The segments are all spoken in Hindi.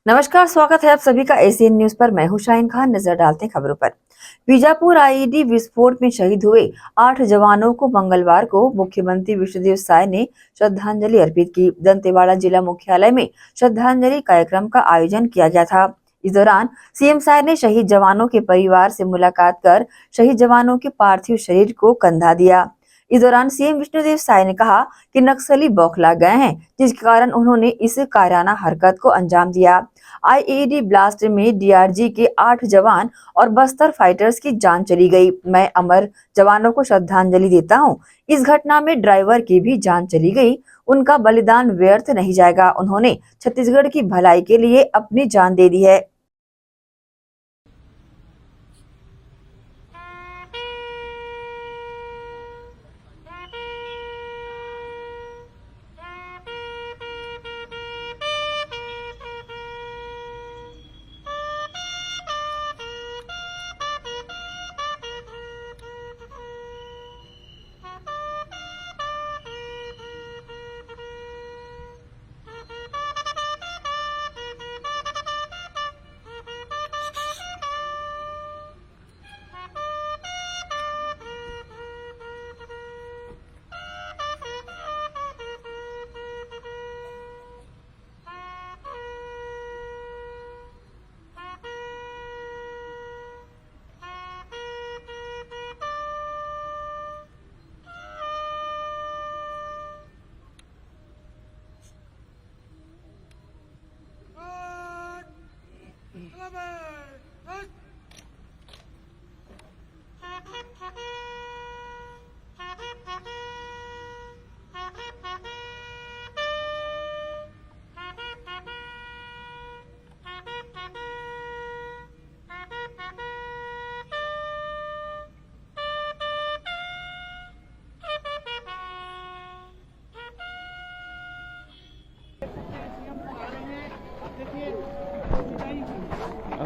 नमस्कार, स्वागत है आप सभी का एसीएन न्यूज पर। मैं हूं शाहीन खान। नजर डालते हैं खबरों पर। बीजापुर आईईडी विस्फोट में शहीद हुए 8 जवानों को मंगलवार को मुख्यमंत्री विष्णुदेव साय ने श्रद्धांजलि अर्पित की। दंतेवाड़ा जिला मुख्यालय में श्रद्धांजलि कार्यक्रम का आयोजन किया गया था। इस दौरान सीएम साय ने शहीद जवानों के परिवार से मुलाकात कर शहीद जवानों के पार्थिव शरीर को कंधा दिया। इस दौरान सीएम विष्णुदेव साय ने कहा कि नक्सली बौखला गए हैं, जिसके कारण उन्होंने इस कायराना हरकत को अंजाम दिया। आईईडी ब्लास्ट में डीआरजी के 8 जवान और बस्तर फाइटर्स की जान चली गई। मैं अमर जवानों को श्रद्धांजलि देता हूं। इस घटना में ड्राइवर की भी जान चली गई। उनका बलिदान व्यर्थ नहीं जाएगा। उन्होंने छत्तीसगढ़ की भलाई के लिए अपनी जान दे दी है।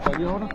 आगे हो ना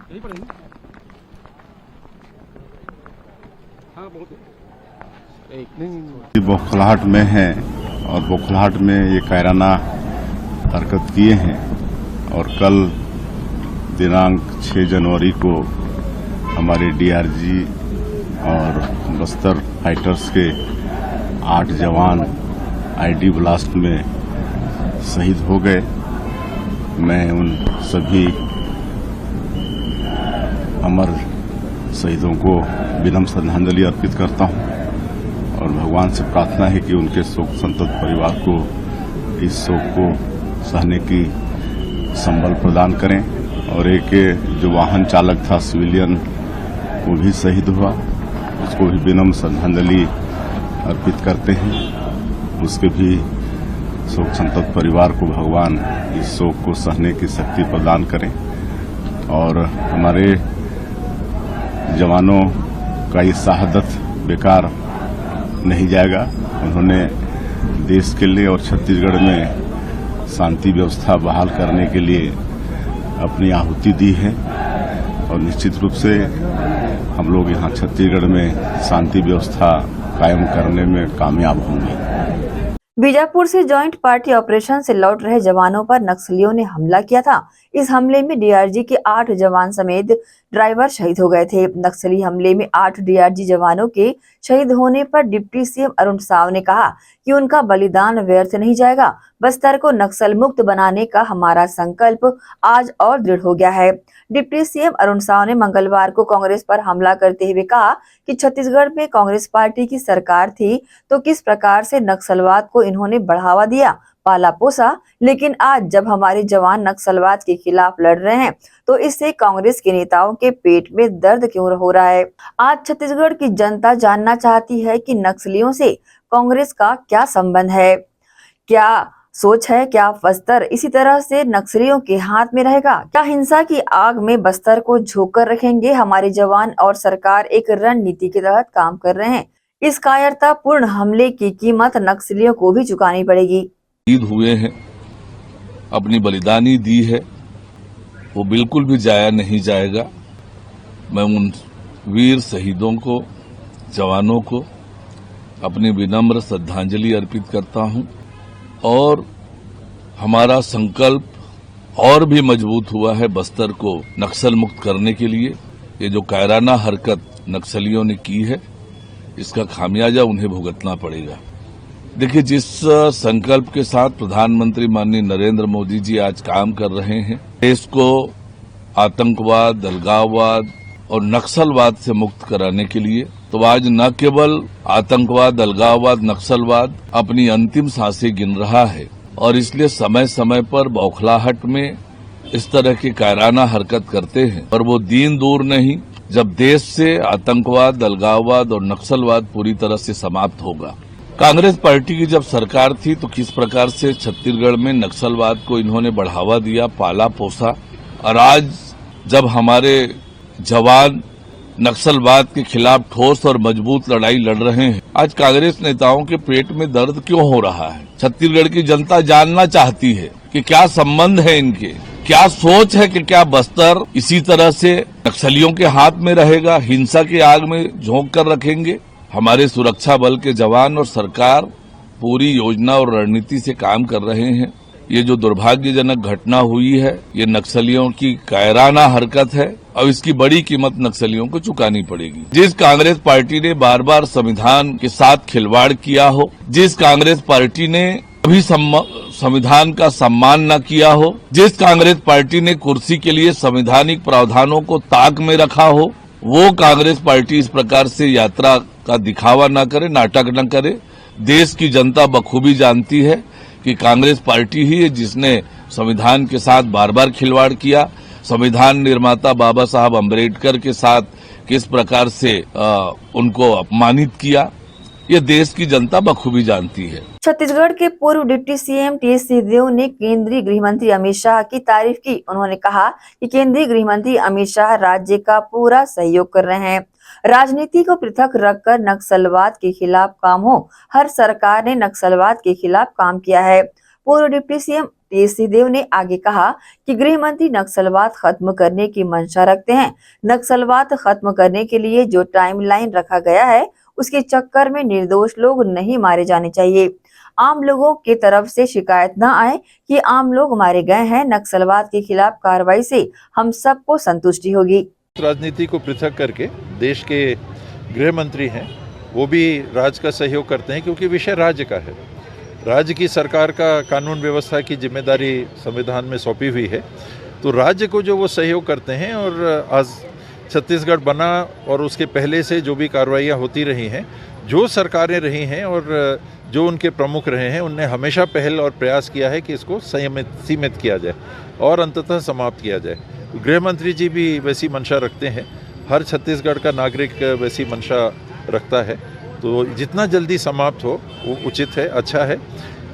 यही पड़ेगी। हाँ बहुत एक नहीं बौखलाहट में है और बौखलाहट में ये कायराना हरकत किए हैं। और कल दिनांक 6 जनवरी को हमारे डीआरजी और बस्तर फाइटर्स के 8 जवान आईडी ब्लास्ट में शहीद हो गए। मैं उन सभी अमर शहीदों को विनम्र श्रद्धांजलि अर्पित करता हूं और भगवान से प्रार्थना है कि उनके शोक संतप्त परिवार को इस शोक को सहने की संबल प्रदान करें। और एक जो वाहन चालक था सिविलियन, वो भी शहीद हुआ, उसको भी विनम्र श्रद्धांजलि अर्पित करते हैं। उसके भी शोक संतप्त परिवार को भगवान इस शोक को सहने की शक्ति प्रदान करें। और हमारे जवानों का ये शहादत बेकार नहीं जाएगा। उन्होंने देश के लिए और छत्तीसगढ़ में शांति व्यवस्था बहाल करने के लिए अपनी आहुति दी है और निश्चित रूप से हम लोग यहाँ छत्तीसगढ़ में शांति व्यवस्था कायम करने में कामयाब होंगे। बीजापुर से जॉइंट पार्टी ऑपरेशन से लौट रहे जवानों पर नक्सलियों ने हमला किया था। इस हमले में डीआरजी के 8 जवान समेत ड्राइवर शहीद हो गए थे। नक्सली हमले में 8 डीआरजी जवानों के शहीद होने पर डिप्टी सीएम अरुण साव ने कहा कि उनका बलिदान व्यर्थ नहीं जाएगा। बस्तर को नक्सल मुक्त बनाने का हमारा संकल्प आज और दृढ़ हो गया है। डिप्टी सीएम अरुण साव ने मंगलवार को कांग्रेस पर हमला करते हुए कहा कि छत्तीसगढ़ में कांग्रेस पार्टी की सरकार थी तो किस प्रकार से नक्सलवाद को इन्होंने बढ़ावा दिया, पाला पोसा, लेकिन आज जब हमारे जवान नक्सलवाद के खिलाफ लड़ रहे हैं तो इससे कांग्रेस के नेताओं के पेट में दर्द क्यों हो रहा है। आज छत्तीसगढ़ की जनता जानना चाहती है कि नक्सलियों से कांग्रेस का क्या संबंध है, क्या सोच है, क्या बस्तर इसी तरह से नक्सलियों के हाथ में रहेगा, क्या हिंसा की आग में बस्तर को झोंकर रखेंगे। हमारे जवान और सरकार एक रणनीति के तहत काम कर रहे हैं। इस कायरतापूर्ण हमले की कीमत नक्सलियों को भी चुकानी पड़ेगी। शहीद हुए हैं, अपनी बलिदानी दी है, वो बिल्कुल भी जाया नहीं जाएगा। मैं उन वीर शहीदों को, जवानों को अपनी विनम्र श्रद्धांजलि अर्पित करता हूं और हमारा संकल्प और भी मजबूत हुआ है बस्तर को नक्सल मुक्त करने के लिए। ये जो कायराना हरकत नक्सलियों ने की है, इसका खामियाजा उन्हें भुगतना पड़ेगा। देखिए, जिस संकल्प के साथ प्रधानमंत्री माननीय नरेंद्र मोदी जी आज काम कर रहे हैं, देश को आतंकवाद, अलगाववाद और नक्सलवाद से मुक्त कराने के लिए, तो आज न केवल आतंकवाद, अलगाववाद, नक्सलवाद अपनी अंतिम सांसें गिन रहा है और इसलिए समय समय पर बौखलाहट में इस तरह की कायराना हरकत करते हैं। और वो दिन दूर नहीं जब देश से आतंकवाद, अलगाववाद और नक्सलवाद पूरी तरह से समाप्त होगा। कांग्रेस पार्टी की जब सरकार थी तो किस प्रकार से छत्तीसगढ़ में नक्सलवाद को इन्होंने बढ़ावा दिया, पाला पोसा, और आज जब हमारे जवान नक्सलवाद के खिलाफ ठोस और मजबूत लड़ाई लड़ रहे हैं, आज कांग्रेस नेताओं के पेट में दर्द क्यों हो रहा है। छत्तीसगढ़ की जनता जानना चाहती है कि क्या संबंध है इनके, क्या सोच है कि क्या बस्तर इसी तरह से नक्सलियों के हाथ में रहेगा, हिंसा की आग में झोंक कर रखेंगे। हमारे सुरक्षा बल के जवान और सरकार पूरी योजना और रणनीति से काम कर रहे हैं। ये जो दुर्भाग्यजनक घटना हुई है, ये नक्सलियों की कायराना हरकत है और इसकी बड़ी कीमत नक्सलियों को चुकानी पड़ेगी। जिस कांग्रेस पार्टी ने बार बार संविधान के साथ खिलवाड़ किया हो, जिस कांग्रेस पार्टी ने कभी संविधान का सम्मान न किया हो, जिस कांग्रेस पार्टी ने कुर्सी के लिए संवैधानिक प्रावधानों को ताक में रखा हो, वो कांग्रेस पार्टी इस प्रकार से यात्रा का दिखावा न करे, नाटक न करे। देश की जनता बखूबी जानती है कि कांग्रेस पार्टी ही है जिसने संविधान के साथ बार बार खिलवाड़ किया। संविधान निर्माता बाबा साहब अम्बेडकर के साथ किस प्रकार से उनको अपमानित किया, ये देश की जनता बखूबी जानती है। छत्तीसगढ़ के पूर्व डिप्टी सीएम टीएस सिंहदेव ने केंद्रीय गृह मंत्री अमित शाह की तारीफ की। उन्होंने कहा कि केंद्रीय गृह मंत्री अमित शाह राज्य का पूरा सहयोग कर रहे हैं। राजनीति को पृथक रखकर नक्सलवाद के खिलाफ काम हो। हर सरकार ने नक्सलवाद के खिलाफ काम किया है। पूर्व डिप्टी सीएम टीएस सिंहदेव ने आगे कहा कि गृह मंत्री नक्सलवाद खत्म करने की मंशा रखते हैं। नक्सलवाद खत्म करने के लिए जो टाइमलाइन रखा गया है, उसके चक्कर में निर्दोष लोग नहीं मारे जाने चाहिए। आम लोगों के तरफ से शिकायत न आए कि आम लोग मारे गए हैं। नक्सलवाद के खिलाफ कार्रवाई से हम सबको संतुष्टि होगी। राजनीति को पृथक करके देश के गृह मंत्री हैं, वो भी राज्य का सहयोग करते हैं क्योंकि विषय राज्य का है। राज्य की सरकार का कानून व्यवस्था की जिम्मेदारी संविधान में सौंपी हुई है, तो राज्य को जो वो सहयोग करते हैं। और आज छत्तीसगढ़ बना और उसके पहले से जो भी कार्रवाइयाँ होती रही हैं, जो सरकारें रही हैं और जो उनके प्रमुख रहे हैं, उनने हमेशा पहल और प्रयास किया है कि इसको सीमित किया जाए और अंततः समाप्त किया जाए। गृह मंत्री जी भी वैसी मंशा रखते हैं, हर छत्तीसगढ़ का नागरिक वैसी मंशा रखता है, तो जितना जल्दी समाप्त हो वो उचित है, अच्छा है।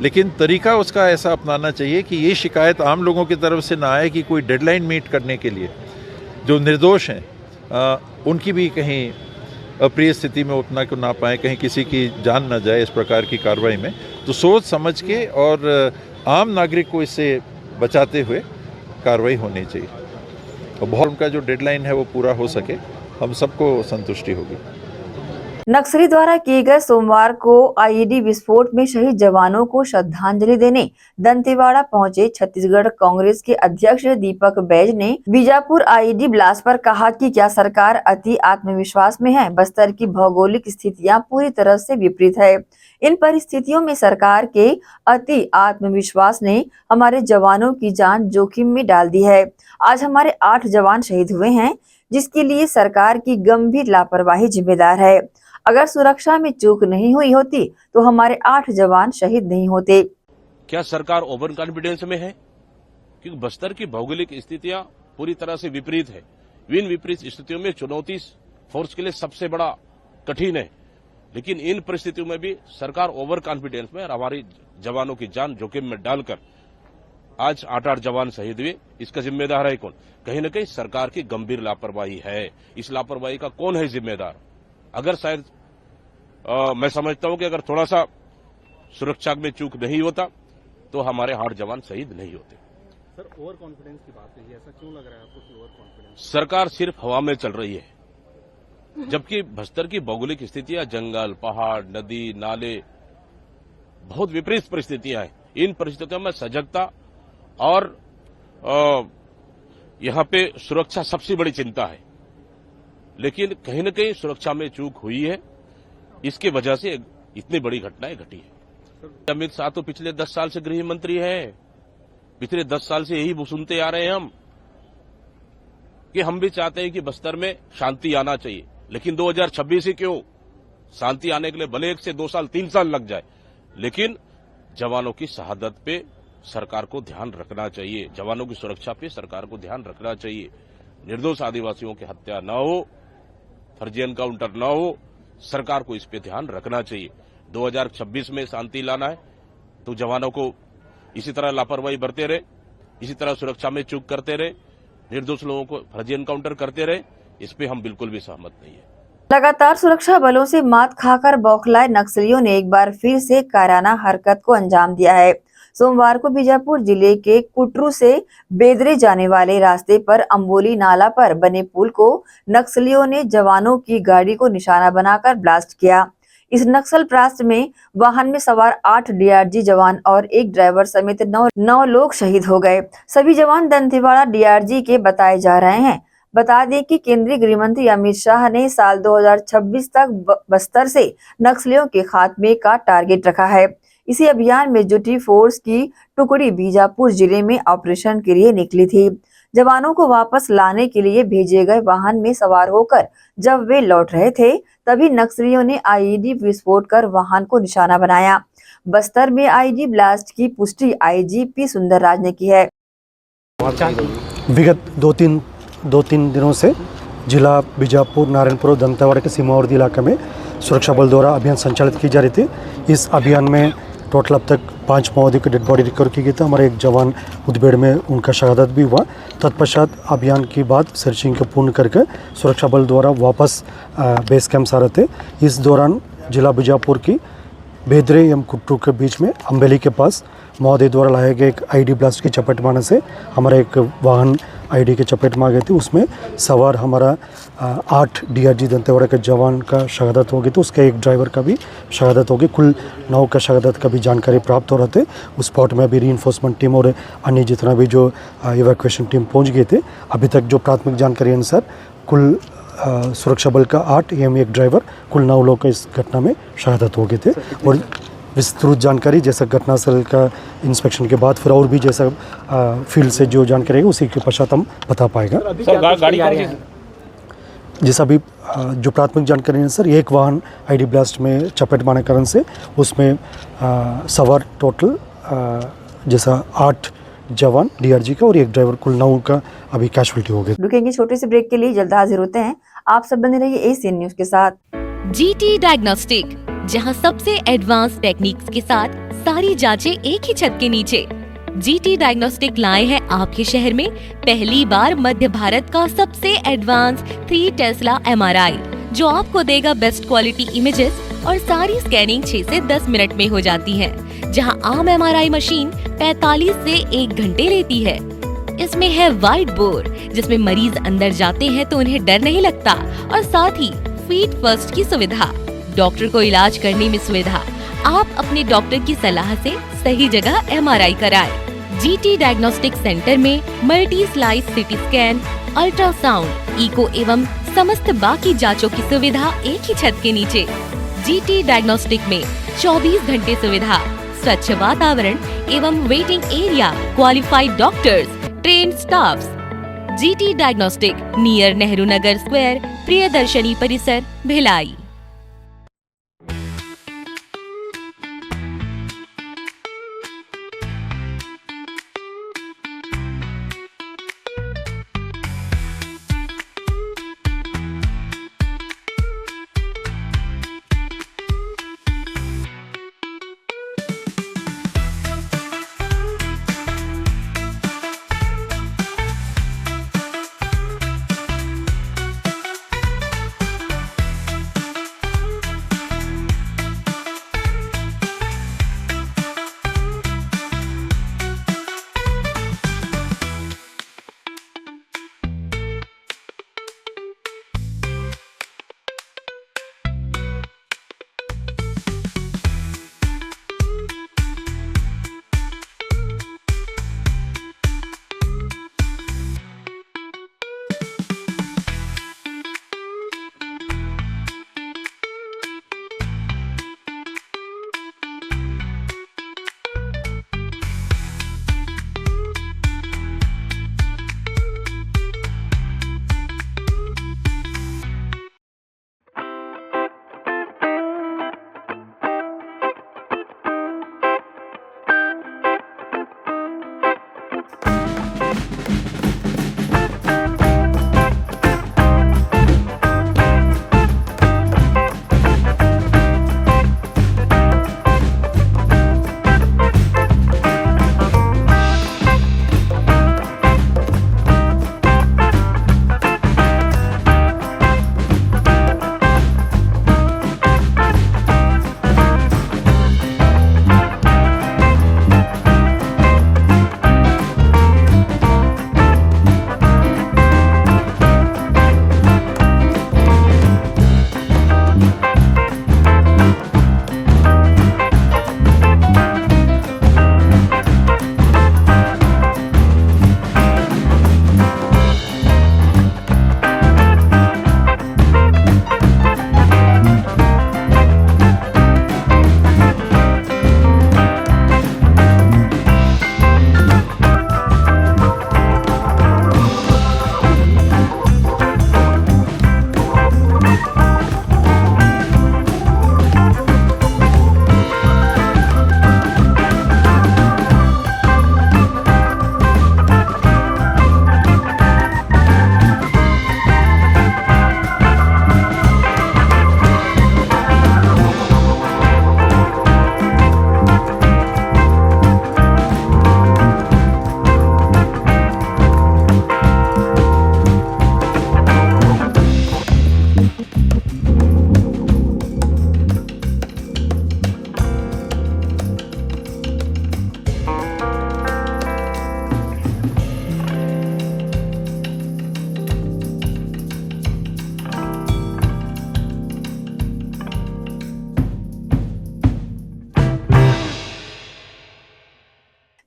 लेकिन तरीका उसका ऐसा अपनाना चाहिए कि ये शिकायत आम लोगों की तरफ से ना आए कि कोई डेडलाइन मीट करने के लिए जो निर्दोष हैं उनकी भी कहीं अप्रिय स्थिति में उतना को ना पाए, कहीं किसी की जान ना जाए इस प्रकार की कार्रवाई में। तो सोच समझ के और आम नागरिक को इससे बचाते हुए कार्रवाई होनी चाहिए और बहुत उनका जो डेडलाइन है वो पूरा हो सके, हम सबको संतुष्टि होगी। नक्सली द्वारा किए गए सोमवार को आईईडी विस्फोट में शहीद जवानों को श्रद्धांजलि देने दंतेवाड़ा पहुंचे छत्तीसगढ़ कांग्रेस के अध्यक्ष दीपक बैज ने बीजापुर आईईडी ब्लास्ट पर कहा कि क्या सरकार अति आत्मविश्वास में है। बस्तर की भौगोलिक स्थितियां पूरी तरह से विपरीत है। इन परिस्थितियों में सरकार के अति आत्मविश्वास ने हमारे जवानों की जान जोखिम में डाल दी है। आज हमारे 8 जवान शहीद हुए हैं, जिसके लिए सरकार की गंभीर लापरवाही जिम्मेदार है। अगर सुरक्षा में चूक नहीं हुई होती तो हमारे 8 जवान शहीद नहीं होते। क्या सरकार ओवर कॉन्फिडेंस में है? क्योंकि बस्तर की भौगोलिक स्थितियां पूरी तरह से विपरीत है। इन विपरीत स्थितियों में चुनौती फोर्स के लिए सबसे बड़ा कठिन है, लेकिन इन परिस्थितियों में भी सरकार ओवर कॉन्फिडेंस में और हमारी जवानों की जान जोखिम में डालकर आज 8 जवान शहीद हुए। इसका जिम्मेदार है कौन? कहीं न कहीं सरकार की गंभीर लापरवाही है। इस लापरवाही का कौन है जिम्मेदार? अगर शायद मैं समझता हूं कि अगर थोड़ा सा सुरक्षा में चूक नहीं होता तो हमारे 8 जवान शहीद नहीं होते। सर, ओवर कॉन्फिडेंस की बात है, ऐसा क्यों लग रहा है आपको कि ओवर कॉन्फिडेंस? सरकार सिर्फ हवा में चल रही है, जबकि बस्तर की भौगोलिक स्थितियां जंगल, पहाड़, नदी, नाले बहुत विपरीत परिस्थितियां हैं। इन परिस्थितियों में सजगता और यहां पे सुरक्षा सबसे बड़ी चिंता है, लेकिन कहीं न कहीं सुरक्षा में चूक हुई है। इसकी वजह से इतनी बड़ी घटनाएं घटी है। अमित शाह तो पिछले 10 साल से गृह मंत्री हैं। पिछले 10 साल से यही सुनते आ रहे हैं हम कि हम भी चाहते हैं कि बस्तर में शांति आना चाहिए, लेकिन 2026 ही क्यों? शांति आने के लिए भले 1 से 2 साल 3 साल लग जाए, लेकिन जवानों की शहादत पे सरकार को ध्यान रखना चाहिए। जवानों की सुरक्षा पे सरकार को ध्यान रखना चाहिए। निर्दोष आदिवासियों की हत्या न हो, फर्जी एनकाउंटर न हो, सरकार को इस पे ध्यान रखना चाहिए। 2026 में शांति लाना है तो जवानों को इसी तरह लापरवाही बरते रहे, इसी तरह सुरक्षा में चूक करते रहे, निर्दोष लोगों को फर्जी एनकाउंटर करते रहे, इस पे हम बिल्कुल भी सहमत नहीं है। लगातार सुरक्षा बलों से मात खाकर बौखलाए नक्सलियों ने एक बार फिर से कायराना हरकत को अंजाम दिया है। सोमवार को बीजापुर जिले के कुटरू से बेदरे जाने वाले रास्ते पर अंबोली नाला पर बने पुल को नक्सलियों ने जवानों की गाड़ी को निशाना बनाकर ब्लास्ट किया। इस नक्सल ब्लास्ट में वाहन में सवार 8 डीआरजी जवान और एक ड्राइवर समेत 9 लोग शहीद हो गए। सभी जवान दंतेवाड़ा डीआरजी के बताए जा रहे हैं। बता दें कि केंद्रीय गृह मंत्री अमित शाह ने साल 2026 तक बस्तर से नक्सलियों के खात्मे का टारगेट रखा है। इसी अभियान में जुटी फोर्स की टुकड़ी बीजापुर जिले में ऑपरेशन के लिए निकली थी। जवानों को वापस लाने के लिए भेजे गए वाहन में सवार होकर जब वे लौट रहे थे, तभी नक्सलियों ने आईईडी विस्फोट कर वाहन को निशाना बनाया। बस्तर में आईईडी ब्लास्ट की पुष्टि आईजीपी सुंदरराज ने की है। विगत 2-3 दिनों से जिला बीजापुर, नारायणपुर, दंतेवाड़ा के सीमावर्ती इलाके में सुरक्षा बल द्वारा अभियान संचालित की जा रही थी। इस अभियान में टोटल अब तक 5 माओवादी की डेड बॉडी रिकवर की गई थी। हमारे एक जवान मुठभेड़ में उनका शहादत भी हुआ। तत्पश्चात अभियान के बाद सर्चिंग को पूर्ण करके सुरक्षा बल द्वारा वापस बेस कैंप आ रहे थे। इस दौरान जिला बीजापुर की बेदरे एवं कुट्टू के बीच में अम्बेली के पास माओवादी द्वारा लाए गए एक आईडी ब्लास्ट की चपेट में आने से हमारा एक वाहन आईडी के चपेट में आ गई थी। उसमें सवार हमारा 8 डीआरजी दंतेवाड़ा के जवान का शहादत हो गई, तो उसके एक ड्राइवर का भी शहादत हो गई। कुल 9 का शहादत का भी जानकारी प्राप्त हो रहे थे। उस स्पॉट में अभी रीइंफोर्समेंट टीम और अन्य जितना भी जो इवैक्यूएशन टीम पहुंच गए थे। अभी तक जो प्राथमिक जानकारी अनुसार कुल सुरक्षा बल का 8 एवं एक ड्राइवर, कुल 9 लोग का इस घटना में शहादत हो गए थे। और विस्तृत जानकारी जैसा घटनास्थल का इंस्पेक्शन के बाद फिर और भी जैसा फील्ड से जो जानकारी है उसी के पश्चात हम बता पाएगा। जैसा भी जो प्राथमिक जानकारी है सर, एक वाहन आईडी ब्लास्ट में चपेट मारने कारण से उसमें सवार टोटल जैसा 8 जवान डीआरजी का और एक ड्राइवर, कुल 9 का अभी कैजुअल्टी हो गई। रुकेंगे छोटे से ब्रेक के लिए, जल्द हाजिर होते हैं। आप सब बने रहिए एशियन न्यूज के साथ। जीटी डायग्नोस्टिक, जहां सबसे एडवांस टेक्निक्स के साथ सारी जांचें एक ही छत के नीचे। जीटी डायग्नोस्टिक लाए हैं आपके शहर में पहली बार मध्य भारत का सबसे एडवांस 3 टेस्ला एमआरआई, जो आपको देगा बेस्ट क्वालिटी इमेजेस और सारी स्कैनिंग 6 से 10 मिनट में हो जाती है, जहां आम एमआरआई मशीन 45 से 1 घंटे लेती है। इसमें है वाइट बोर, जिसमें मरीज अंदर जाते हैं तो उन्हें डर नहीं लगता, और साथ ही फीट फर्स्ट की सुविधा। डॉक्टर को इलाज करने में सुविधा। आप अपने डॉक्टर की सलाह से सही जगह MRI कराएं। GT डायग्नोस्टिक सेंटर में multi slice CT scan, ultrasound, echo एवं समस्त बाकी जांचों की सुविधा एक ही छत के नीचे। GT डायग्नोस्टिक में 24 घंटे सुविधा, स्वच्छ वातावरण एवं waiting area, qualified doctors, trained staffs. GT diagnostic near Nehru Nagar square, Priyadarshini परिसर, भिलाई।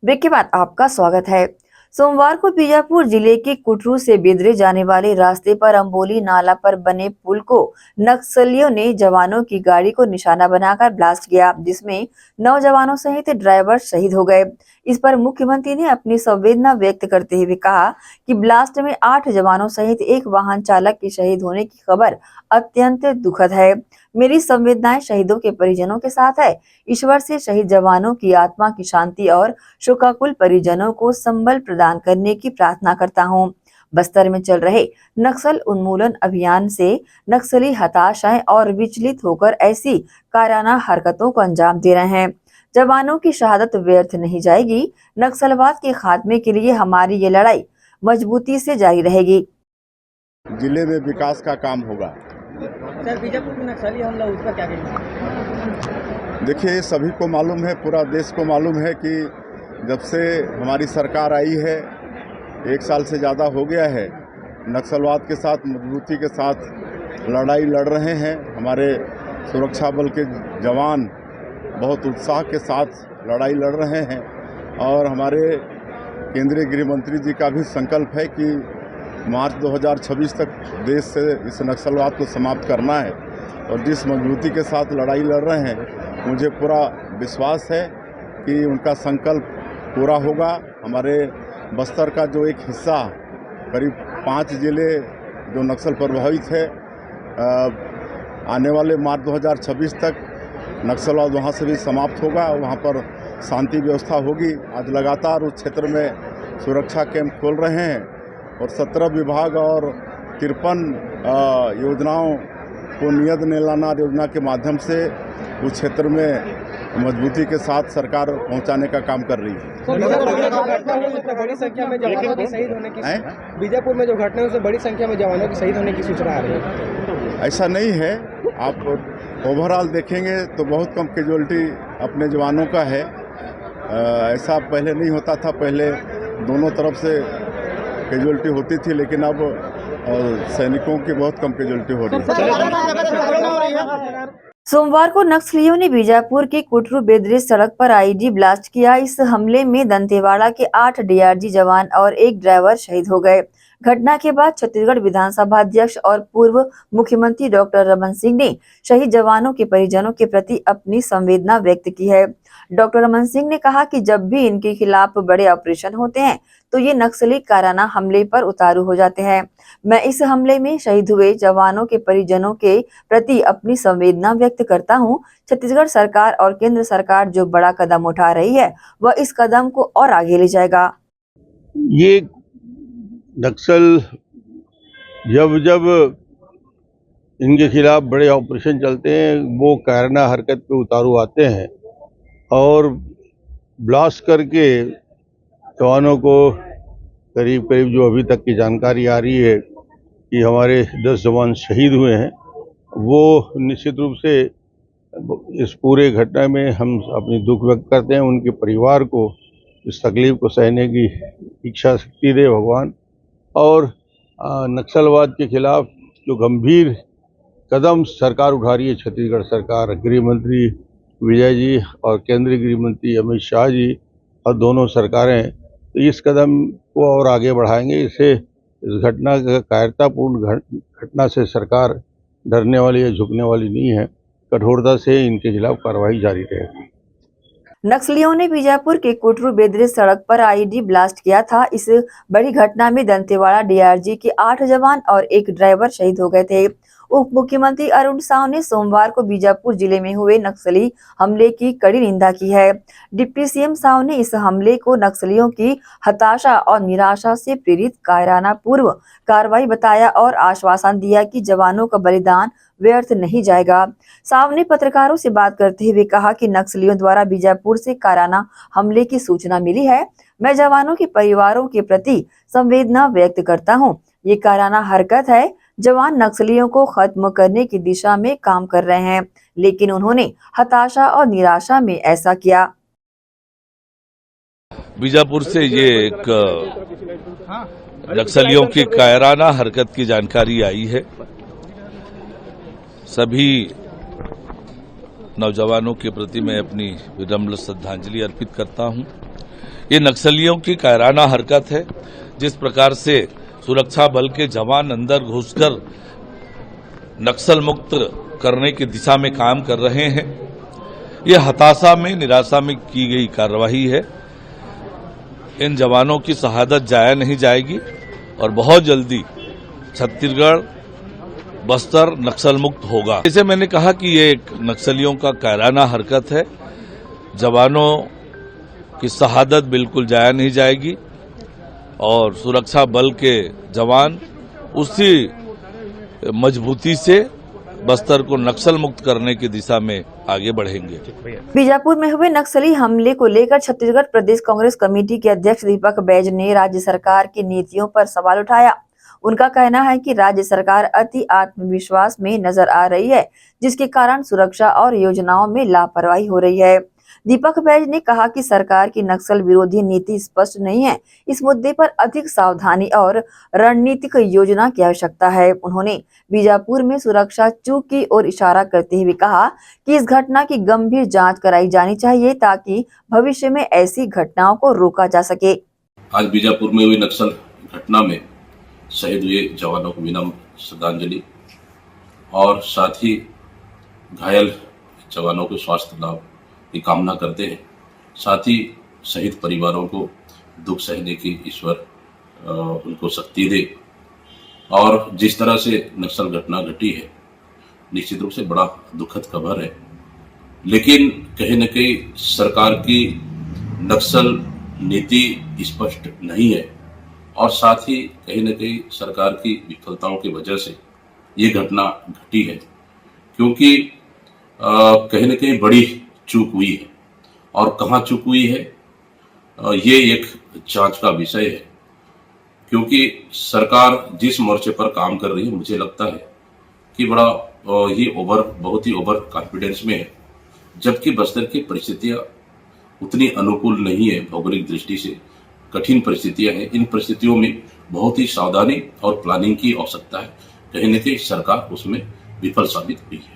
ब्रेक के बाद आपका स्वागत है। सोमवार को बीजापुर जिले के कुटरू से बिदरे जाने वाले रास्ते पर अंबोली नाला पर बने पुल को नक्सलियों ने जवानों की गाड़ी को निशाना बनाकर ब्लास्ट किया, जिसमें 9 जवानों सहित ड्राइवर शहीद हो गए। इस पर मुख्यमंत्री ने अपनी संवेदना व्यक्त करते हुए कहा कि ब्लास्ट में 8 जवानों सहित एक वाहन चालक के शहीद होने की खबर अत्यंत दुखद है। मेरी संवेदनाएं शहीदों के परिजनों के साथ है। ईश्वर से शहीद जवानों की आत्मा की शांति और शोकाकुल परिजनों को संबल प्रदान करने की प्रार्थना करता हूं। बस्तर में चल रहे नक्सल उन्मूलन अभियान से नक्सली हताश हैं और विचलित होकर ऐसी कायराना हरकतों को अंजाम दे रहे हैं। जवानों की शहादत व्यर्थ नहीं जाएगी। नक्सलवाद के खात्मे के लिए हमारी ये लड़ाई मजबूती से जारी रहेगी। जिले में विकास का काम होगा। सर, बीजापुर में नक्सली हमला, उसका क्या कहना? देखिए, सभी को मालूम है, पूरा देश को मालूम है कि जब से हमारी सरकार आई है 1 साल से ज़्यादा हो गया है, नक्सलवाद के साथ मजबूती के साथ लड़ाई लड़ रहे हैं। हमारे सुरक्षा बल के जवान बहुत उत्साह के साथ लड़ाई लड़ रहे हैं और हमारे केंद्रीय गृह मंत्री जी का भी संकल्प है कि मार्च 2026 तक देश से इस नक्सलवाद को समाप्त करना है और जिस मजबूती के साथ लड़ाई लड़ रहे हैं मुझे पूरा विश्वास है कि उनका संकल्प पूरा होगा। हमारे बस्तर का जो एक हिस्सा करीब 5 जिले जो नक्सल प्रभावित है, आने वाले मार्च 2026 तक नक्सलवाद वहाँ से भी समाप्त होगा, वहाँ पर शांति व्यवस्था होगी। आज लगातार उस क्षेत्र में सुरक्षा कैंप खोल रहे हैं और 17 विभाग और 53 योजनाओं को नियत निलाना योजना के माध्यम से उस क्षेत्र में मजबूती के साथ सरकार पहुंचाने का काम कर रही है। बड़ी संख्या में जवानों की शहीद होने की बीजापुर में जो घटना है उससे बड़ी संख्या में जवानों की शहीद होने की सूचना आ रही है। ऐसा नहीं है, आप ओवरऑल देखेंगे तो बहुत कम कैजुअलिटी अपने जवानों का है। ऐसा पहले नहीं होता था, पहले दोनों तरफ से कैजुअलिटी होती थी, लेकिन अब सैनिकों की बहुत कम कैजुअलिटी हो रही है। सोमवार को नक्सलियों ने बीजापुर के कुटरू बेदरे सड़क पर आईडी ब्लास्ट किया। इस हमले में दंतेवाड़ा के 8 डीआरजी जवान और 1 ड्राइवर शहीद हो गए। घटना के बाद छत्तीसगढ़ विधानसभा अध्यक्ष और पूर्व मुख्यमंत्री डॉक्टर रमन सिंह ने शहीद जवानों के परिजनों के प्रति अपनी संवेदना व्यक्त की है। डॉक्टर रमन सिंह ने कहा कि जब भी इनके खिलाफ बड़े ऑपरेशन होते हैं तो ये नक्सली काराना हमले पर उतारू हो जाते हैं। मैं इस हमले में शहीद हुए जवानों के परिजनों के प्रति अपनी संवेदना व्यक्त करता हूं। छत्तीसगढ़ सरकार और केंद्र सरकार जो बड़ा कदम उठा रही है वह इस कदम को और आगे ले जाएगा। ये नक्सल जब इनके खिलाफ बड़े ऑपरेशन चलते हैं वो कायराना हरकत पे उतारू आते हैं और ब्लास्ट करके जवानों को करीब जो अभी तक की जानकारी आ रही है कि हमारे 10 जवान शहीद हुए हैं। वो निश्चित रूप से इस पूरे घटना में हम अपनी दुख व्यक्त करते हैं। उनके परिवार को इस तकलीफ को सहने की इच्छा शक्ति दे भगवान। और नक्सलवाद के खिलाफ जो गंभीर कदम सरकार उठा रही है, छत्तीसगढ़ सरकार, गृह मंत्री विजय जी और केंद्रीय गृह मंत्री अमित शाह जी और दोनों सरकारें, तो इस कदम को और आगे बढ़ाएंगे। इससे इस घटना कायरतापूर्ण घटना से सरकार डरने वाली या झुकने वाली नहीं है। कठोरता से इनके खिलाफ कार्रवाई जारी रहेगी। नक्सलियों ने बीजापुर के कुटरू बेदरे सड़क पर आईडी ब्लास्ट किया था। इस बड़ी घटना में दंतेवाड़ा डीआरजी के 8 जवान और 1 ड्राइवर शहीद हो गए थे। उप मुख्यमंत्री अरुण साव ने सोमवार को बीजापुर जिले में हुए नक्सली हमले की कड़ी निंदा की है। डिप्टी सीएम साव ने इस हमले को नक्सलियों की हताशा और निराशा से प्रेरित कायराना पूर्व कार्रवाई बताया और आश्वासन दिया कि जवानों का बलिदान व्यर्थ नहीं जाएगा। साव ने पत्रकारों से बात करते हुए कहा कि नक्सलियों द्वारा बीजापुर से कायराना हमले की सूचना मिली है। मैं जवानों के परिवारों के प्रति संवेदना व्यक्त करता हूं। ये कायराना हरकत है। जवान नक्सलियों को खत्म करने की दिशा में काम कर रहे हैं, लेकिन उन्होंने हताशा और निराशा में ऐसा किया। बीजापुर से ये एक नक्सलियों की कायराना हरकत की जानकारी आई है। सभी नौजवानों के प्रति मैं अपनी विनम्र श्रद्धांजलि अर्पित करता हूं। ये नक्सलियों की कायराना हरकत है। जिस प्रकार से सुरक्षा बल के जवान अंदर घुसकर नक्सल मुक्त करने की दिशा में काम कर रहे हैं, ये हताशा में, निराशा में की गई कार्रवाई है। इन जवानों की शहादत जाया नहीं जाएगी और बहुत जल्दी छत्तीसगढ़ बस्तर नक्सल मुक्त होगा। जैसे मैंने कहा कि ये एक नक्सलियों का कायराना हरकत है। जवानों की शहादत बिल्कुल जाया नहीं जाएगी और सुरक्षा बल के जवान उसी मजबूती से बस्तर को नक्सल मुक्त करने की दिशा में आगे बढ़ेंगे। बीजापुर में हुए नक्सली हमले को लेकर छत्तीसगढ़ प्रदेश कांग्रेस कमेटी के अध्यक्ष दीपक बैज ने राज्य सरकार की नीतियों पर सवाल उठाया। उनका कहना है कि राज्य सरकार अति आत्मविश्वास में नजर आ रही है, जिसके कारण सुरक्षा और योजनाओं में लापरवाही हो रही है। दीपक बैज ने कहा कि सरकार की नक्सल विरोधी नीति स्पष्ट नहीं है। इस मुद्दे पर अधिक सावधानी और रणनीतिक योजना की आवश्यकता है। उन्होंने बीजापुर में सुरक्षा चूक की ओर इशारा करते हुए कहा कि इस घटना की गंभीर जांच कराई जानी चाहिए ताकि भविष्य में ऐसी घटनाओं को रोका जा सके। आज बीजापुर में हुई नक्सल घटना में शहीद हुए जवानों को विनम्र श्रद्धांजलि और साथ ही घायल जवानों के स्वास्थ्य लाभ की कामना करते हैं। साथ ही शहीद परिवारों को दुख सहने की ईश्वर उनको शक्ति दे। और जिस तरह से नक्सल घटना घटी है, निश्चित रूप से बड़ा दुखद खबर है, लेकिन कहीं न कहीं सरकार की नक्सल नीति स्पष्ट नहीं है और साथ ही कहीं न कहीं सरकार की विफलताओं की वजह से ये घटना घटी है, क्योंकि कहीं न कहीं बड़ी चूक हुई है और कहाँ चूक हुई है ये एक जांच का विषय है। क्योंकि सरकार जिस मोर्चे पर काम कर रही है, मुझे लगता है कि बड़ा बहुत ही ओवर कॉन्फिडेंस में है, जबकि बस्तर की परिस्थितियां उतनी अनुकूल नहीं है। भौगोलिक दृष्टि से कठिन परिस्थितियां हैं। इन परिस्थितियों में बहुत ही सावधानी और प्लानिंग की आवश्यकता है। कहीं न कहीं सरकार उसमें विफल साबित हुई है।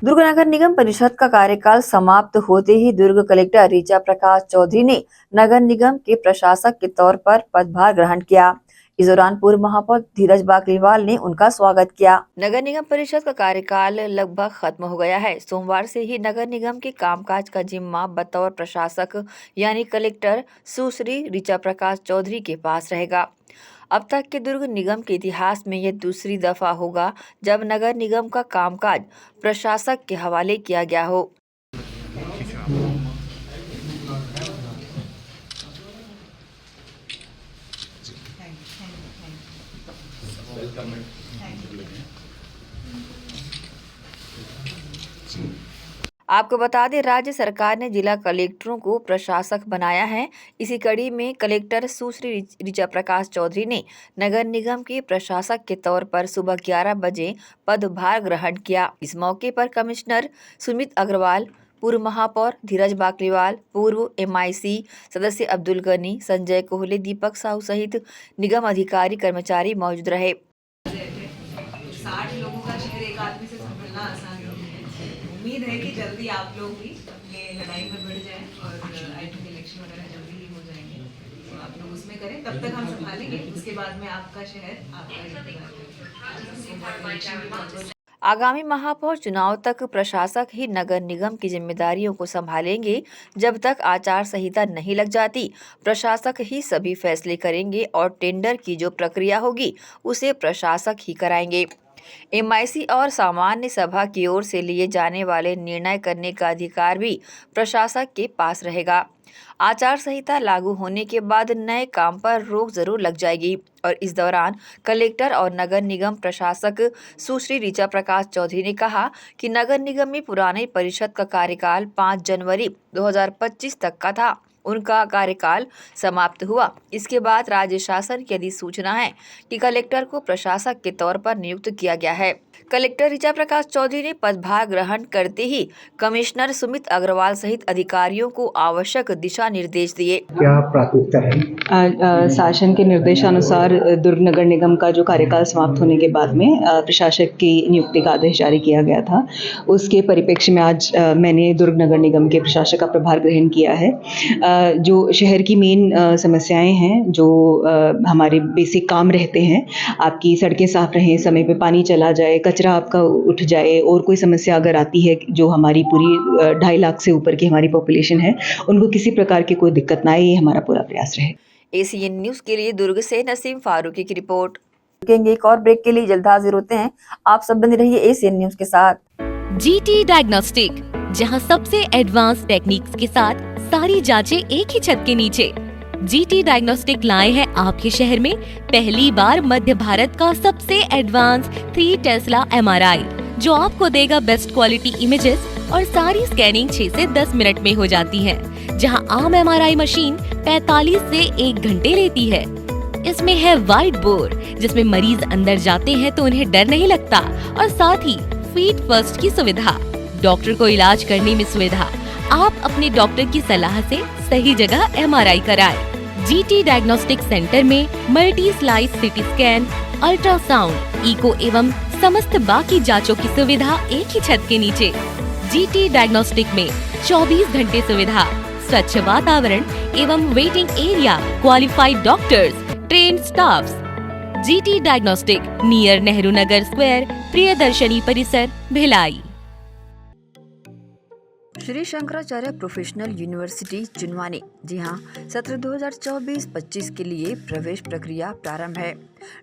दुर्ग नगर निगम परिषद का कार्यकाल समाप्त होते ही दुर्ग कलेक्टर ऋचा प्रकाश चौधरी ने नगर निगम के प्रशासक के तौर पर पदभार ग्रहण किया। इस दौरान पूर्व महापौर धीरज बाकलीवाल ने उनका स्वागत किया। नगर निगम परिषद का कार्यकाल लगभग खत्म हो गया है। सोमवार से ही नगर निगम के कामकाज का जिम्मा बतौर प्रशासक यानी कलेक्टर सुश्री ऋचा प्रकाश चौधरी के पास रहेगा। अब तक के दुर्ग निगम के इतिहास में यह दूसरी दफा होगा जब नगर निगम का कामकाज प्रशासक के हवाले किया गया हो। आपको बता दें, राज्य सरकार ने जिला कलेक्टरों को प्रशासक बनाया है। इसी कड़ी में कलेक्टर सुश्री ऋचा प्रकाश चौधरी ने नगर निगम के प्रशासक के तौर पर सुबह 11 बजे पदभार ग्रहण किया। इस मौके पर कमिश्नर सुमित अग्रवाल, पूर्व महापौर धीरज बाकलीवाल, पूर्व MIC सदस्य अब्दुल गनी, संजय कोहले, दीपक साहू सहित निगम अधिकारी कर्मचारी मौजूद रहे। 60 लोगों का शहर एक आदमी से संभालना आसान नहीं है। उम्मीद है कि जल्दी आप लोग भी अपने लड़ाई में बढ़ जाएं और आईटी इलेक्शन वगैरह जल्दी ही हो जाएंगे, तो आप लोग उसमें करें। तब तक हम संभालेंगे, उसके बाद में आपका शहर आपका। आगामी महापौर चुनाव तक प्रशासक ही नगर निगम की जिम्मेदारियों को संभालेंगे। जब तक आचार संहिता नहीं लग जाती, प्रशासक ही सभी फैसले करेंगे और टेंडर की जो प्रक्रिया होगी उसे प्रशासक ही कराएंगे। MIC और सामान्य सभा की ओर से लिए जाने वाले निर्णय करने का अधिकार भी प्रशासक के पास रहेगा। आचार संहिता लागू होने के बाद नए काम पर रोक जरूर लग जाएगी और इस दौरान कलेक्टर और नगर निगम प्रशासक सुश्री ऋचा प्रकाश चौधरी ने कहा कि नगर निगम में पुराने परिषद का कार्यकाल 5 जनवरी 2025 तक का था। उनका कार्यकाल समाप्त हुआ। इसके बाद राज्य शासन की अधिसूचना है कि कलेक्टर को प्रशासक के तौर पर नियुक्त किया गया है। कलेक्टर ऋचा प्रकाश चौधरी ने पदभार ग्रहण करते ही कमिश्नर सुमित अग्रवाल सहित अधिकारियों को आवश्यक दिशा निर्देश दिए। क्या प्राथमिकता है? शासन के निर्देशानुसार दुर्ग नगर निगम का जो कार्यकाल समाप्त होने के बाद में प्रशासक की नियुक्ति का आदेश जारी किया गया था, उसके परिप्रेक्ष्य में आज मैंने दुर्ग नगर निगम के प्रशासक का प्रभार ग्रहण किया है। जो शहर की मेन समस्याएं हैं, जो हमारे बेसिक काम रहते हैं, आपकी सड़कें साफ रहें, समय पे पानी चला जाए, कचरा आपका उठ जाए, और कोई समस्या अगर आती है जो हमारी पूरी 2.5 लाख से ऊपर की हमारी पॉपुलेशन है, उनको किसी प्रकार की कोई दिक्कत ना आए, ये हमारा पूरा प्रयास रहे। ACN न्यूज के लिए दुर्ग से नसीम फारूकी की रिपोर्ट। एक और ब्रेक के लिए जल्द हाजिर होते हैं। आप सब बने रहिए ACN न्यूज के साथ। GT डायग्नोस्टिक, जहां सबसे एडवांस टेक्निक्स के साथ सारी जांचें एक ही छत के नीचे। GT डायग्नोस्टिक लाए हैं आपके शहर में पहली बार मध्य भारत का सबसे एडवांस 3 टेस्ला MRI, जो आपको देगा बेस्ट क्वालिटी इमेजेस और सारी स्कैनिंग 6 से 10 मिनट में हो जाती है, जहां आम MRI मशीन 45 से 1 घंटे लेती है। इसमें है वाइट बोर्ड, जिसमें मरीज अंदर जाते हैं तो उन्हें डर नहीं लगता, और साथ ही फीट फर्स्ट की सुविधा, डॉक्टर को इलाज करने में सुविधा, आप अपने डॉक्टर की सलाह से सही जगह MRI कराएं। GT डायग्नोस्टिक सेंटर में multi slice CT scan, ultrasound, echo एवं समस्त बाकी जांचों की सुविधा एक ही छत के नीचे। GT डायग्नोस्टिक में 24 घंटे सुविधा, स्वच्छ वातावरण एवं waiting area, qualified doctors, trained staffs. GT diagnostic near Nehru Nagar square, Priyadarshini परिसर, भिलाई। श्री शंकराचार्य प्रोफेशनल यूनिवर्सिटी जुनवानी, जी हाँ, सत्र 2024-25 के लिए प्रवेश प्रक्रिया प्रारंभ है।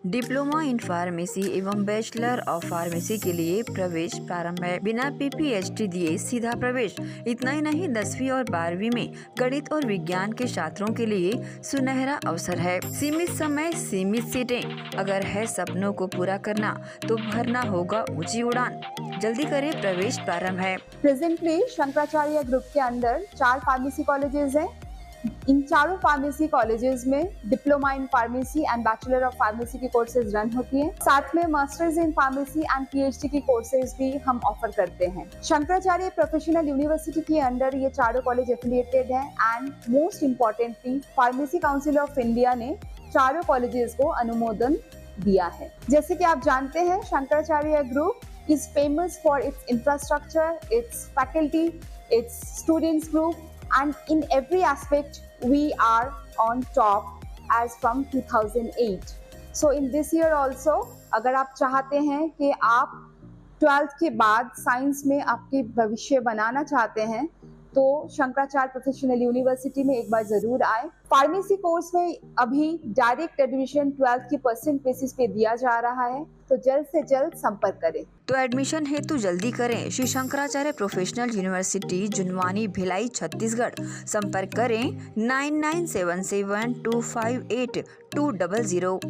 डिप्लोमा इन फार्मेसी एवं बैचलर ऑफ फार्मेसी के लिए प्रवेश प्रारंभ है। बिना PPHD दिए सीधा प्रवेश। इतना ही नहीं, 10वीं और 12वीं में गणित और विज्ञान के छात्रों के लिए सुनहरा अवसर है। सीमित समय, सीमित सीटें। अगर है सपनों को पूरा करना तो भरना होगा ऊंची उड़ान। जल्दी करें, प्रवेश प्रारंभ है। प्रेजेंटली शंकराचार्य ग्रुप के अंदर 4 फार्मेसी कॉलेजेस हैं। इन चारों फार्मेसी कॉलेजेस में diploma in pharmacy and bachelor of pharmacy की कोर्सेज रन होती हैं। साथ में masters in pharmacy and PhD की कोर्सेज भी हम ऑफर करते हैं। शंकराचार्य प्रोफेशनल यूनिवर्सिटी के अंडर ये चारों कॉलेज एफिलिएटेड हैं and most importantly pharmacy council of India ने चारों कॉलेजेस को अनुमोदन दिया है। जैसे कि आप जानते हैं, Shankaracharya group is famous for its infrastructure, its faculty, its students group, and in every aspect we are on top as from 2008. So in this year also, अगर आप चाहते हैं कि आप 12th के बाद साइंस में आपके भविष्य बनाना चाहते हैं तो शंकराचार्य प्रोफेशनल यूनिवर्सिटी में एक बार जरूर आए। फार्मेसी कोर्स में अभी डायरेक्ट एडमिशन 12th की परसेंट बेसिस पे दिया जा रहा है, तो जल्द से जल्द संपर्क करें। तो एडमिशन हेतु जल्दी करें। Shri Shankaracharya professional university Junwani, Bhilai, Chhattisgarh. संपर्क करें 9977258200।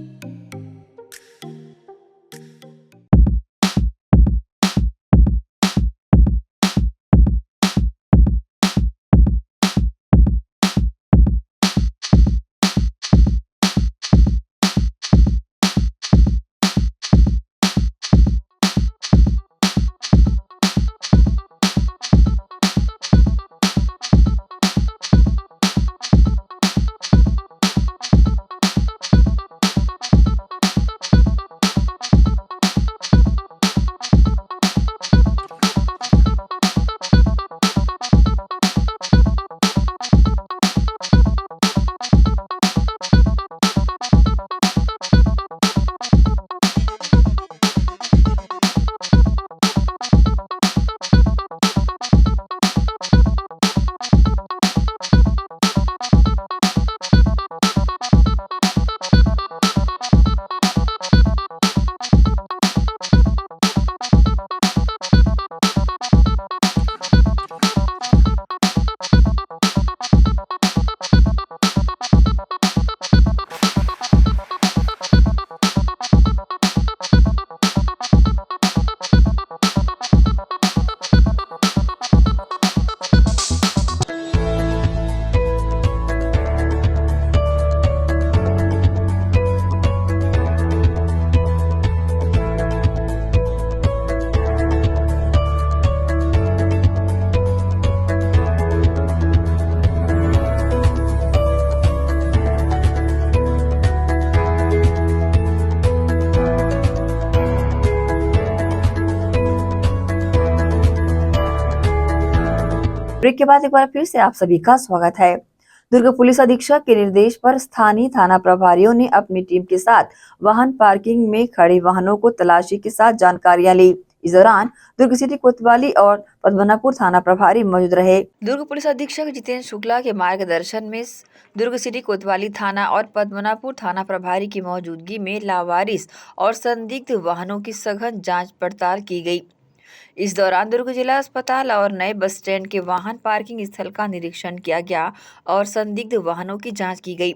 ब्रेक के बाद एक बार फिर से आप सभी का स्वागत है। दुर्ग पुलिस अधीक्षक के निर्देश पर स्थानीय थाना प्रभारियों ने अपनी टीम के साथ वाहन पार्किंग में खड़े वाहनों को तलाशी के साथ जानकारियां ली। इस दौरान दुर्ग सिटी कोतवाली और पद्मनापुर थाना प्रभारी मौजूद रहे। दुर्ग पुलिस अधीक्षक जितेंद्र शुक्ला के मार्गदर्शन में दुर्ग सिटी कोतवाली थाना और पद्मनापुर थाना प्रभारी की मौजूदगी में लावारिस और संदिग्ध वाहनों की सघन जांच पड़ताल की गई। इस दौरान दुर्ग जिला अस्पताल और नए बस स्टैंड के वाहन पार्किंग स्थल का निरीक्षण किया गया और संदिग्ध वाहनों की जांच की गई।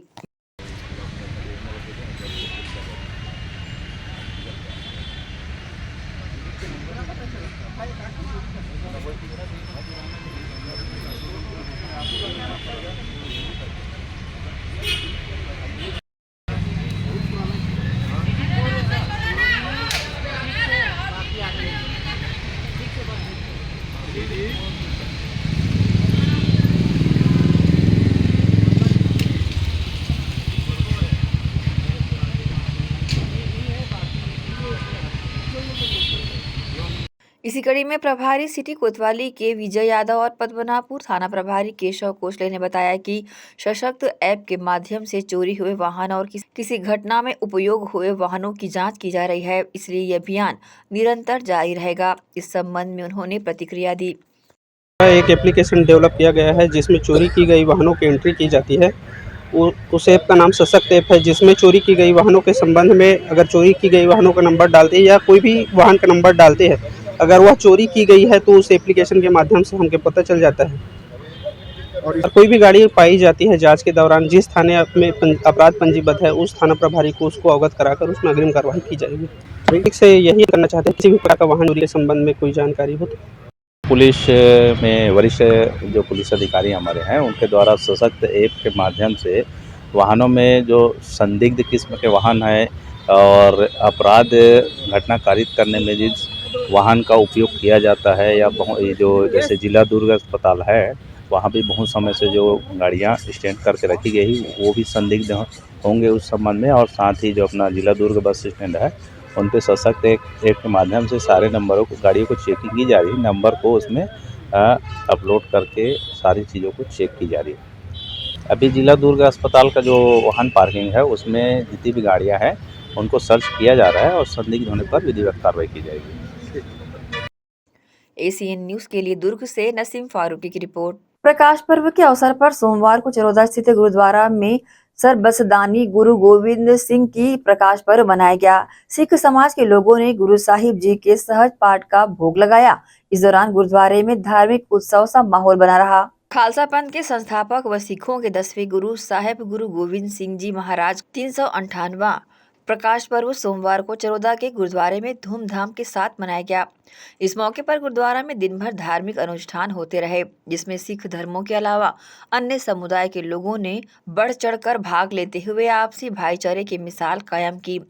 इसी कड़ी में प्रभारी सिटी कोतवाली के विजय यादव और पद्मनाभपुर थाना प्रभारी केशव कोशले ने बताया कि सशक्त ऐप के माध्यम से चोरी हुए वाहन और किसी घटना में उपयोग हुए वाहनों की जांच की जा रही है, इसलिए ये अभियान निरंतर जारी रहेगा। इस संबंध में उन्होंने प्रतिक्रिया दी। एक एप्लीकेशन डेवलप किया गया है जिसमें चोरी की गई वाहनों की एंट्री की जाती है। उस ऐप का नाम सशक्त ऐप है, जिसमें चोरी की गई वाहनों के संबंध में अगर चोरी की गई वाहनों का नंबर डालते हैं या कोई भी वाहन का नंबर डालते हैं, अगर वह चोरी की गई है तो उस एप्लीकेशन के माध्यम से हमको पता चल जाता है। और कोई भी गाड़ी पाई जाती है जांच के दौरान, जिस थाने में अपराध पंजीबद्ध है उस थाना प्रभारी को उसको अवगत कराकर उसमें अग्रिम कार्रवाई की जाएगी। ठीक से यही करना चाहते हैं, किसी भी प्रकार का वाहन चोरी के संबंध में कोई जानकारी हो तो। पुलिस में वरिष्ठ जो पुलिस अधिकारी हमारे हैं उनके द्वारा सशक्त ऐप के माध्यम से वाहनों में जो संदिग्ध किस्म के वाहन हैं और अपराध घटना कारित करने में जिस वाहन का उपयोग किया जाता है या जो जैसे जिला दुर्ग अस्पताल है वहाँ भी बहुत समय से जो गाड़ियाँ स्टैंड करके रखी गई वो भी संदिग्ध होंगे उस संबंध में। और साथ ही जो अपना जिला दुर्ग बस स्टैंड है उन पे सशक्त ऐप के माध्यम से सारे नंबरों को गाड़ियों को चेकिंग की जा रही है, नंबर को उसमें अपलोड करके सारी चीज़ों को चेक की जा रही है। अभी जिला दुर्ग अस्पताल का जो वाहन पार्किंग है उसमें जितनी भी गाड़ियां हैं उनको सर्च किया जा रहा है और संदिग्ध होने पर विधिवत कार्रवाई की जाएगी। एसीएन न्यूज के लिए दुर्ग से नसीम फारूकी की रिपोर्ट। प्रकाश पर्व के अवसर पर सोमवार को चरोदा स्थित गुरुद्वारा में सरबसदानी गुरु गोविंद सिंह की प्रकाश पर्व मनाया गया। सिख समाज के लोगों ने गुरु साहिब जी के सहज पाठ का भोग लगाया। इस दौरान गुरुद्वारे में धार्मिक उत्सव सा माहौल बना रहा। खालसा पंथ के संस्थापक व सिखों के 10वें गुरु साहिब गुरु गोविंद सिंह जी महाराज 398वां प्रकाश पर्व सोमवार को चरोदा के गुरुद्वारे में धूमधाम के साथ मनाया गया। इस मौके पर गुरुद्वारा में दिन भर धार्मिक अनुष्ठान होते रहे, जिसमें सिख धर्मों के अलावा अन्य समुदाय के लोगों ने बढ़ चढ़कर भाग लेते हुए आपसी भाईचारे की मिसाल कायम की।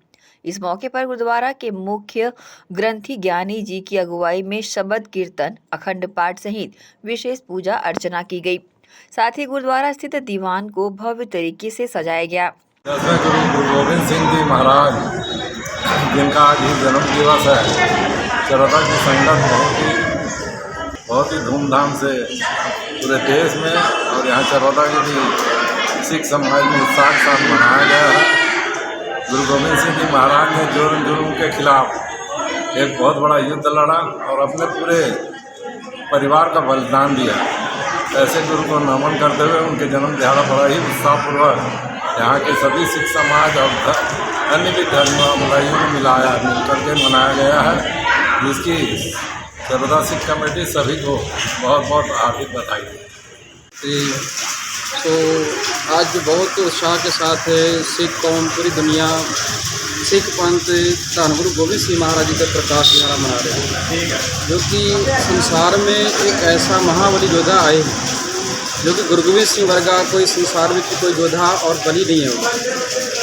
इस मौके पर गुरुद्वारा के मुख्य ग्रंथी ज्ञानी जी की अगुवाई में शबद कीर्तन, अखंड पाठ सहित विशेष पूजा अर्चना की गई। साथ ही गुरुद्वारा स्थित दीवान को भव्य तरीके से सजाया गया। 10वें गुरु गोविंद सिंह जी महाराज जिनका आज ही जन्म दिवस है, चरोदा की संगत बहुत ही धूमधाम से पूरे देश में और यहाँ चरोदा के भी सिख समाज में उत्साह के साथ मनाया गया है। गुरु गोविंद सिंह जी महाराज ने जुर्म के खिलाफ एक बहुत बड़ा युद्ध लड़ा और अपने पूरे परिवार का बलिदान दिया। ऐसे गुरु को नमन करते हुए उनके जन्म दिहाड़ा बड़ा ही उत्साहपूर्वक यहाँ के सभी सिख समाज और अन्य भी धर्मावलंबियों ने मिलकर के मनाया गया है, जिसकी चरोदा सिख कमेटी सभी को बहुत बहुत हार्दिक बधाई दी। तो आज बहुत उत्साह के साथ सिख कौम पूरी दुनिया सिख पंथ धन गुरु गोविंद सिंह महाराज जी का प्रकाश दिहाड़ा मना रहे हैं, जो कि संसार में एक ऐसा महाबली योद्धा आए जो कि गुरु गोविंद सिंह वर्गा कोई संसार में कोई योद्धा और बली नहीं है।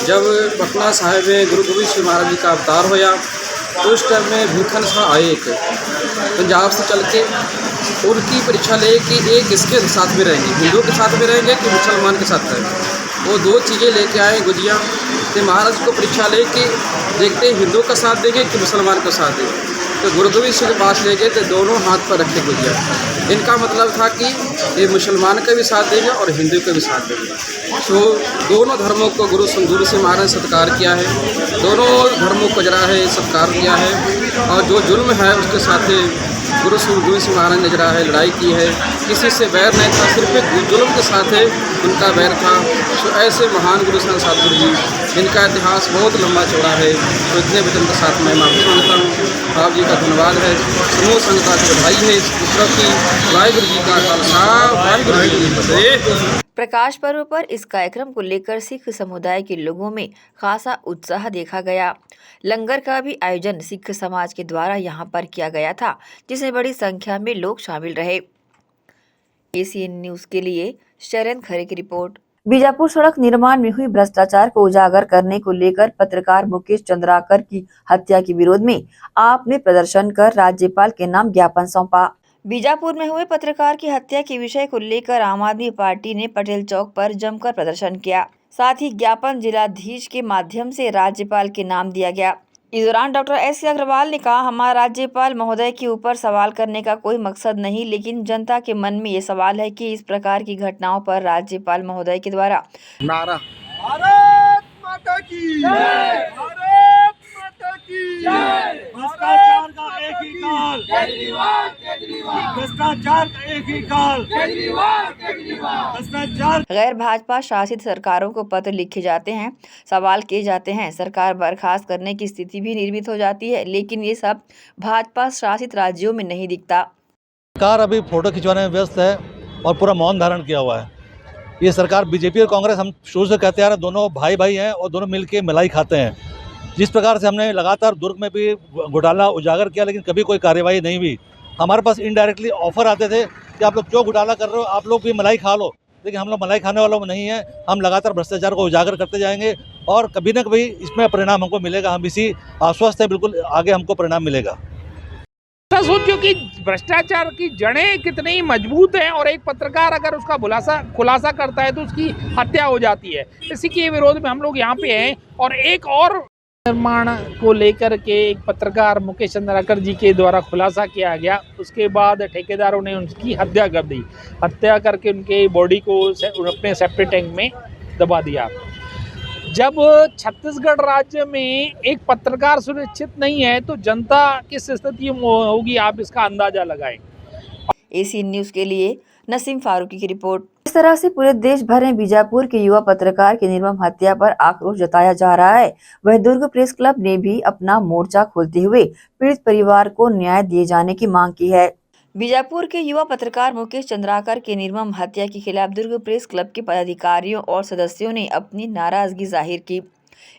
जब पटना साहिब में गुरु गोविंद सिंह महाराज जी का अवतार होया तो उस टाइम में भूखन शाह आए एक पंजाब से चल के, उनकी परीक्षा ले कि ये किसके साथ में रहेंगे, हिंदुओं के साथ में रहेंगे कि मुसलमान के साथ रहेंगे। वो दो चीज़ें लेके आए गुजिया, तो महाराज को परीक्षा ले कि देखते हिंदुओं का साथ देंगे कि मुसलमान का साथ देंगे। तो गुरु गोविंद सिंह के पास ले गए तो दोनों हाथ पर रखे गुजिया। इनका मतलब था कि ये मुसलमान का भी साथ देंगे और हिंदू का भी साथ देंगे। तो दोनों धर्मों को गुरु सिंह महाराज ने सत्कार किया है, दोनों धर्मों को जरा है सत्कार किया है। और जो जुल्म है उसके साथ गुरु गोविंद सिंह महाराज ने जरा है लड़ाई की है, किसी से बैर नहीं था, सिर्फ एक जुल्म के साथ उनका बैर था। तो ऐसे महान गुरु सतगुरु जी जिनका इतिहास बहुत लंबा चौड़ा है, तो इतने वचन के साथ मैं माफी मांगता हूँ। आप जी का धन्यवाद है, समूह संगता की बधाई है इस उत्सव की। वाहिगुरु जी का खालसा, वाहिगुरू जी की फतेह। प्रकाश पर्व पर इस कार्यक्रम को लेकर सिख समुदाय के लोगों में खासा उत्साह देखा गया। लंगर का भी आयोजन सिख समाज के द्वारा यहां पर किया गया था, जिसमें बड़ी संख्या में लोग शामिल रहे। एसीएन न्यूज के लिए शरण खरे की रिपोर्ट। बीजापुर सड़क निर्माण में हुई भ्रष्टाचार को उजागर करने को लेकर पत्रकार मुकेश चंद्राकर की हत्या के विरोध में आपने प्रदर्शन कर राज्यपाल के नाम ज्ञापन सौंपा। बीजापुर में हुए पत्रकार की हत्या के विषय को लेकर आम आदमी पार्टी ने पटेल चौक पर जमकर प्रदर्शन किया। साथ ही ज्ञापन जिलाधीश के माध्यम से राज्यपाल के नाम दिया गया। इस दौरान डॉक्टर एस अग्रवाल ने कहा, हमारा राज्यपाल महोदय के ऊपर सवाल करने का कोई मकसद नहीं, लेकिन जनता के मन में ये सवाल है कि इस प्रकार की घटनाओं पर राज्यपाल महोदय के द्वारा नारा भारत माता की जय, भारत माता की जय, भ्रष्टाचार का एक ही काल, केजरीवाल केजरीवाल, भ्रष्टाचार का एक ही काल, केजरीवाल केजरीवाल, भ्रष्टाचार। गैर भाजपा शासित सरकारों को पत्र लिखे जाते हैं, सवाल किए जाते हैं, सरकार बर्खास्त करने की स्थिति भी निर्मित हो जाती है, लेकिन ये सब भाजपा शासित राज्यों में नहीं दिखता। सरकार अभी फोटो खिंचवाने में व्यस्त है और पूरा मौन धारण किया हुआ है। ये सरकार बीजेपी और कांग्रेस, हम शुरू से कहते आ रहे हैं, दोनों भाई भाई हैं और दोनों मिलके मलाई खाते हैं। जिस प्रकार से हमने लगातार दुर्ग में भी घोटाला उजागर किया, लेकिन कभी कोई कार्यवाही नहीं हुई। हमारे पास इनडायरेक्टली ऑफर आते थे कि आप लोग क्यों घोटाला कर रहे हो, आप लोग भी मलाई खा लो, लेकिन हम लोग मलाई खाने वालों में नहीं है। हम लगातार भ्रष्टाचार को उजागर करते जाएंगे और कभी न कभी इसमें परिणाम हमको मिलेगा। हम इसी आश्वस्त हैं, बिल्कुल आगे हमको परिणाम मिलेगा। सोचो कि भ्रष्टाचार की जड़ें कितनी मजबूत हैं और एक पत्रकार अगर उसका खुलासा करता है तो उसकी हत्या हो जाती है। इसी के विरोध में हम लोग यहाँ पे हैं। और एक और निर्माण को लेकर के एक पत्रकार मुकेश चंद्राकर जी के द्वारा खुलासा किया गया, उसके बाद ठेकेदारों ने उनकी हत्या कर दी। हत्या करके उनके बॉडी को अपने सेप्टिक टैंक में दबा दिया। जब छत्तीसगढ़ राज्य में एक पत्रकार सुरक्षित नहीं है तो जनता किस स्थिति में होगी, आप इसका अंदाजा लगाएं। एसीएन न्यूज़ के लिए नसीम फारूकी की रिपोर्ट। इस तरह से पूरे देश भर में बीजापुर के युवा पत्रकार की निर्मम हत्या पर आक्रोश जताया जा रहा है। वह दुर्ग प्रेस क्लब ने भी अपना मोर्चा खोलते हुए पीड़ित परिवार को न्याय दिए जाने की मांग की है। बीजापुर के युवा पत्रकार मुकेश चंद्राकर के निर्मम हत्या के खिलाफ दुर्ग प्रेस क्लब के पदाधिकारियों और सदस्यों ने अपनी नाराजगी जाहिर की।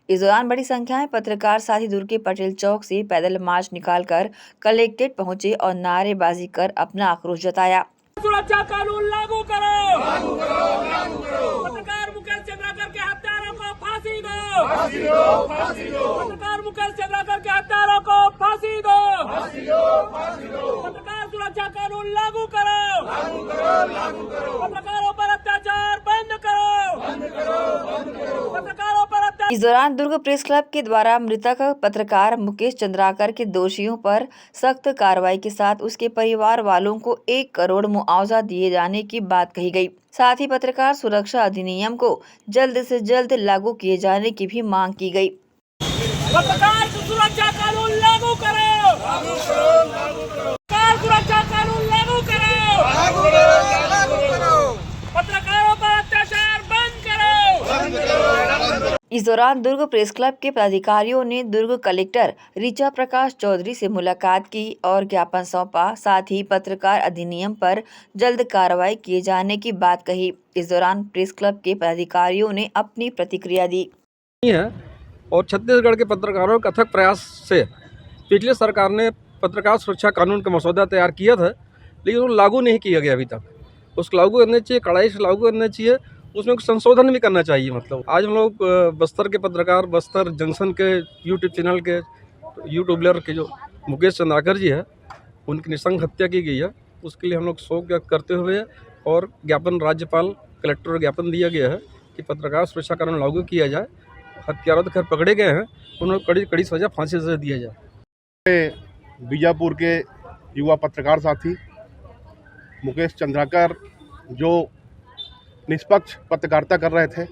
इस दौरान बड़ी संख्या में पत्रकार साथी दुर्ग के पटेल चौक से पैदल मार्च निकालकर कलेक्ट्रेट पहुंचे और नारेबाजी कर अपना आक्रोश जताया। सुरक्षा कानून लागू करो, लागू करो, लागू करो। पत्रकार मुकेश चंद्राकर के हत्यारों को फांसी दो, फांसी दो, फांसी दो। पत्रकार मुकेश चंद्राकर के हत्यारों को फांसी दो, फांसी दो, फांसी दो। पत्रकार सुरक्षा कानून लागू करो, लागू करो, लागू करो। पत्रकारों पर अत्याचार बंद करो, बंद करो, बंद करो। पत्रकारों पर इस दौरान दुर्ग प्रेस क्लब के द्वारा मृतक पत्रकार मुकेश चंद्राकर के दोषियों पर सख्त कार्रवाई के साथ उसके परिवार वालों को 1 करोड़ मुआवजा दिए जाने की बात कही गई। साथ ही पत्रकार सुरक्षा अधिनियम को जल्द से जल्द लागू किए जाने की भी मांग की गई। पत्रकार सुरक्षा कानून लागू करो, लागू करो, लागू करो। पत्रकार सुरक्षा कानून लागू करो, लागू करो, लागू करो। पत्रकारों पर अत्याचार बंद करो, बंद करो। इस दौरान दुर्ग प्रेस क्लब के पदाधिकारियों ने दुर्ग कलेक्टर ऋचा प्रकाश चौधरी से मुलाकात की और ज्ञापन सौंपा। साथ ही पत्रकार अधिनियम पर जल्द कार्रवाई किए जाने की बात कही। इस दौरान प्रेस क्लब के पदाधिकारियों ने अपनी प्रतिक्रिया दी है और छत्तीसगढ़ के पत्रकारों के अथक प्रयास से पिछली सरकार ने पत्रकार सुरक्षा कानून का मसौदा तैयार किया था, लेकिन वो लागू नहीं किया गया अभी तक। उसको लागू करना चाहिए, कड़ाई से लागू करना चाहिए, उसमें कुछ संशोधन भी करना चाहिए। मतलब आज हम लोग बस्तर के पत्रकार, बस्तर जंक्शन के यूट्यूब चैनल के यूट्यूबर के जो मुकेश चंद्राकर जी है, उनकी नृशंस हत्या की गई है। उसके लिए हम लोग शोक व्यक्त करते हुए और ज्ञापन राज्यपाल कलेक्टर को ज्ञापन दिया गया है कि पत्रकार सुरक्षा कानून लागू किया जाए। हत्यारों तो खैर पकड़े गए हैं, उन्हें कड़ी कड़ी सजा, फांसी सजा दिया जाए। बीजापुर के युवा पत्रकार साथी मुकेश चंद्राकर जो निष्पक्ष पत्रकारिता कर रहे थे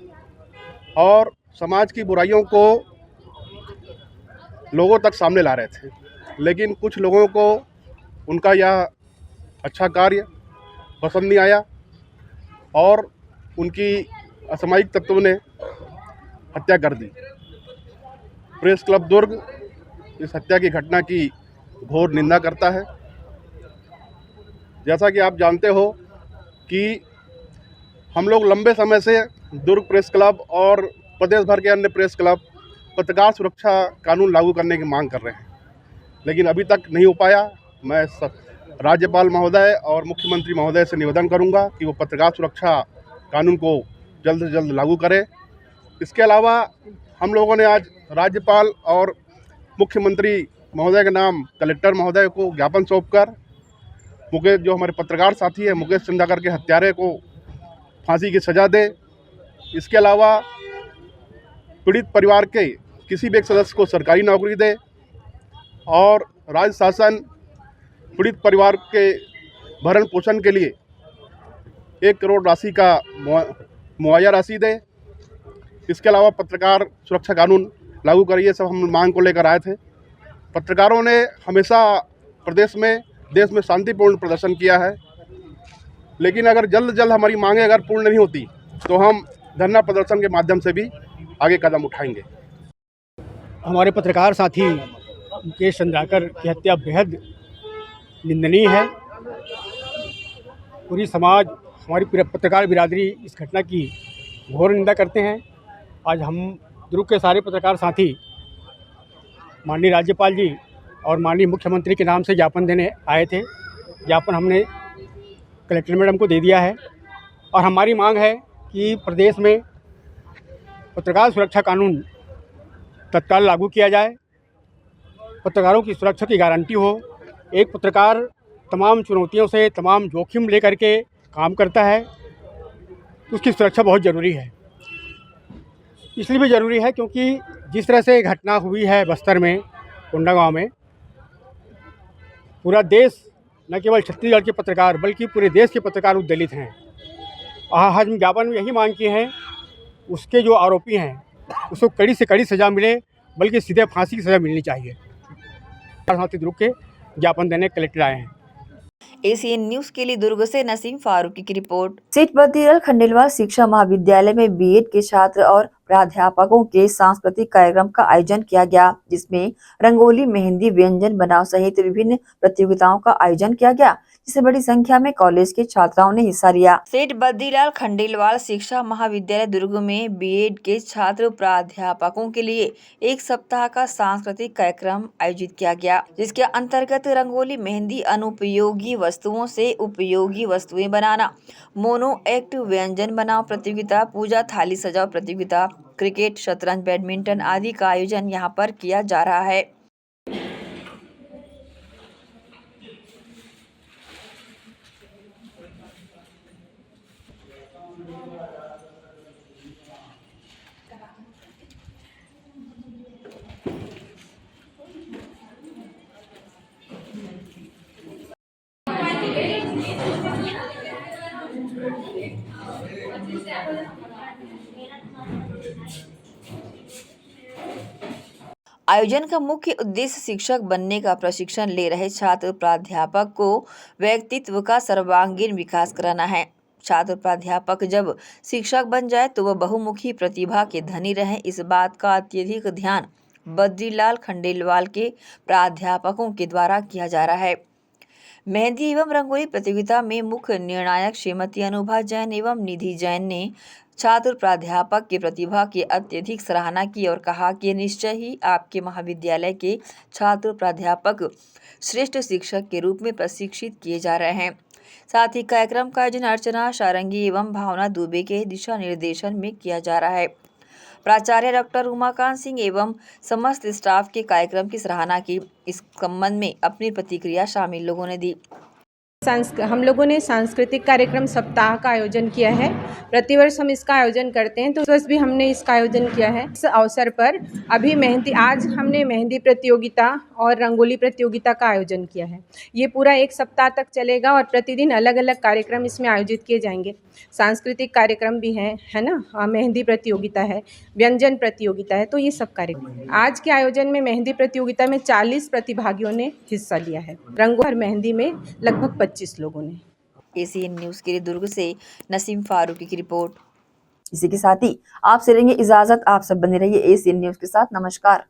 और समाज की बुराइयों को लोगों तक सामने ला रहे थे, लेकिन कुछ लोगों को उनका यह अच्छा कार्य पसंद नहीं आया और उनकी असामयिक तत्वों ने हत्या कर दी। प्रेस क्लब दुर्ग इस हत्या की घटना की घोर निंदा करता है। जैसा कि आप जानते हो कि हम लोग लंबे समय से दुर्ग प्रेस क्लब और प्रदेश भर के अन्य प्रेस क्लब पत्रकार सुरक्षा कानून लागू करने की मांग कर रहे हैं, लेकिन अभी तक नहीं हो पाया। मैं राज्यपाल महोदय और मुख्यमंत्री महोदय से निवेदन करूंगा कि वो पत्रकार सुरक्षा कानून को जल्द से जल्द लागू करें। इसके अलावा हम लोगों ने आज राज्यपाल और मुख्यमंत्री महोदय के नाम कलेक्टर महोदय को ज्ञापन सौंपकर मुकेश, जो हमारे पत्रकार साथी है मुकेश चंद्राकर के हत्यारे को फांसी की सज़ा दे। इसके अलावा पीड़ित परिवार के किसी भी एक सदस्य को सरकारी नौकरी दे और राज्य शासन पीड़ित परिवार के भरण पोषण के लिए 1 करोड़ राशि का मुआवजा राशि दे। इसके अलावा पत्रकार सुरक्षा कानून लागू करिए, सब हम मांग को लेकर आए थे। पत्रकारों ने हमेशा प्रदेश में देश में शांतिपूर्ण प्रदर्शन किया है, लेकिन अगर जल्द हमारी मांगें अगर पूर्ण नहीं होती तो हम धरना प्रदर्शन के माध्यम से भी आगे कदम उठाएंगे। हमारे पत्रकार साथी मुकेश चंद्राकर की हत्या बेहद निंदनीय है। पूरी समाज, हमारी पूरी पत्रकार बिरादरी इस घटना की घोर निंदा करते हैं। आज हम दुर्ग के सारे पत्रकार साथी माननीय राज्यपाल जी और माननीय मुख्यमंत्री के नाम से ज्ञापन देने आए थे। ज्ञापन हमने कलेक्टर मैडम को दे दिया है और हमारी मांग है कि प्रदेश में पत्रकार सुरक्षा कानून तत्काल लागू किया जाए। पत्रकारों की सुरक्षा की गारंटी हो। एक पत्रकार तमाम चुनौतियों से, तमाम जोखिम लेकर के काम करता है, तो उसकी सुरक्षा बहुत ज़रूरी है। इसलिए भी ज़रूरी है क्योंकि जिस तरह से घटना हुई है बस्तर में, कोंडागांव में, पूरा देश, न केवल छत्तीसगढ़ के पत्रकार बल्कि पूरे देश के पत्रकार उद्दलित हैं। आज हम ज्ञापन में यही मांग किए हैं, उसके जो आरोपी हैं उसको कड़ी से कड़ी सज़ा मिले, बल्कि सीधे फांसी की सज़ा मिलनी चाहिए। साथी दुर्ग के ज्ञापन देने कलेक्टर आए हैं। एसीएन न्यूज के लिए दुर्ग से नसीम फारूकी की रिपोर्ट। सीट बद्रीलाल खंडेलवाल शिक्षा महाविद्यालय में बीएड के छात्र और प्राध्यापकों के सांस्कृतिक कार्यक्रम का आयोजन किया गया, जिसमें रंगोली, मेहंदी, व्यंजन बनाव सहित विभिन्न प्रतियोगिताओं का आयोजन किया गया, जिससे बड़ी संख्या में कॉलेज के छात्राओं ने हिस्सा लिया। सेठ बद्रीलाल खंडेलवाल शिक्षा महाविद्यालय दुर्ग में बीएड के छात्र प्राध्यापकों के लिए 1 सप्ताह का सांस्कृतिक कार्यक्रम आयोजित किया गया, जिसके अंतर्गत रंगोली, मेहंदी, अनुपयोगी वस्तुओं से उपयोगी वस्तुएं बनाना, मोनो एक्ट, व्यंजन बनाओ प्रतियोगिता, पूजा थाली सजाओ प्रतियोगिता, क्रिकेट, शतरंज, बैडमिंटन आदि का आयोजन यहां पर किया जा रहा है। आयोजन का मुख्य उद्देश्य शिक्षक बनने का प्रशिक्षण ले रहे छात्र प्राध्यापक को व्यक्तित्व का सर्वांगीण विकास कराना है। छात्र प्राध्यापक जब शिक्षक बन जाए तो वह बहुमुखी प्रतिभा के धनी रहे, इस बात का अत्यधिक ध्यान बद्रीलाल खंडेलवाल के प्राध्यापकों के द्वारा किया जा रहा है। मेहंदी एवं रंगोली प्रतियोगिता में मुख्य निर्णायक श्रीमती अनुभा जैन एवं निधि जैन ने छात्र प्राध्यापक की प्रतिभा की अत्यधिक सराहना की और कहा कि निश्चय ही आपके महाविद्यालय के छात्र प्राध्यापक श्रेष्ठ शिक्षक के रूप में प्रशिक्षित किए जा रहे हैं। साथ ही कार्यक्रम का आयोजन अर्चना सारंगी एवं भावना दुबे के दिशा निर्देशन में किया जा रहा है। प्राचार्य डॉक्टर उमाकांत सिंह एवं समस्त स्टाफ के कार्यक्रम की सराहना की। इस संबंध में अपनी प्रतिक्रिया शामिल लोगों ने दी। हम लोगों ने सांस्कृतिक कार्यक्रम सप्ताह का आयोजन किया है। प्रतिवर्ष हम इसका आयोजन करते हैं, तो इस वर्ष भी हमने इसका आयोजन किया है। इस अवसर पर अभी आज हमने मेहंदी प्रतियोगिता और रंगोली प्रतियोगिता का आयोजन किया है। ये पूरा 1 सप्ताह तक चलेगा और प्रतिदिन अलग अलग कार्यक्रम इसमें आयोजित किए जाएंगे। सांस्कृतिक कार्यक्रम भी है ना, मेहंदी प्रतियोगिता है, व्यंजन प्रतियोगिता है, तो ये सब कार्यक्रम। आज के आयोजन में मेहंदी प्रतियोगिता में 40 प्रतिभागियों ने हिस्सा लिया है। रंगों और मेहंदी में लगभग 25 लोगों ने। एसीएन न्यूज के लिए दुर्ग से नसीम फारूकी की रिपोर्ट। इसी के साथ ही आपसे लेंगे इजाजत। आप सब बने रहिए एसीएन न्यूज के साथ। नमस्कार।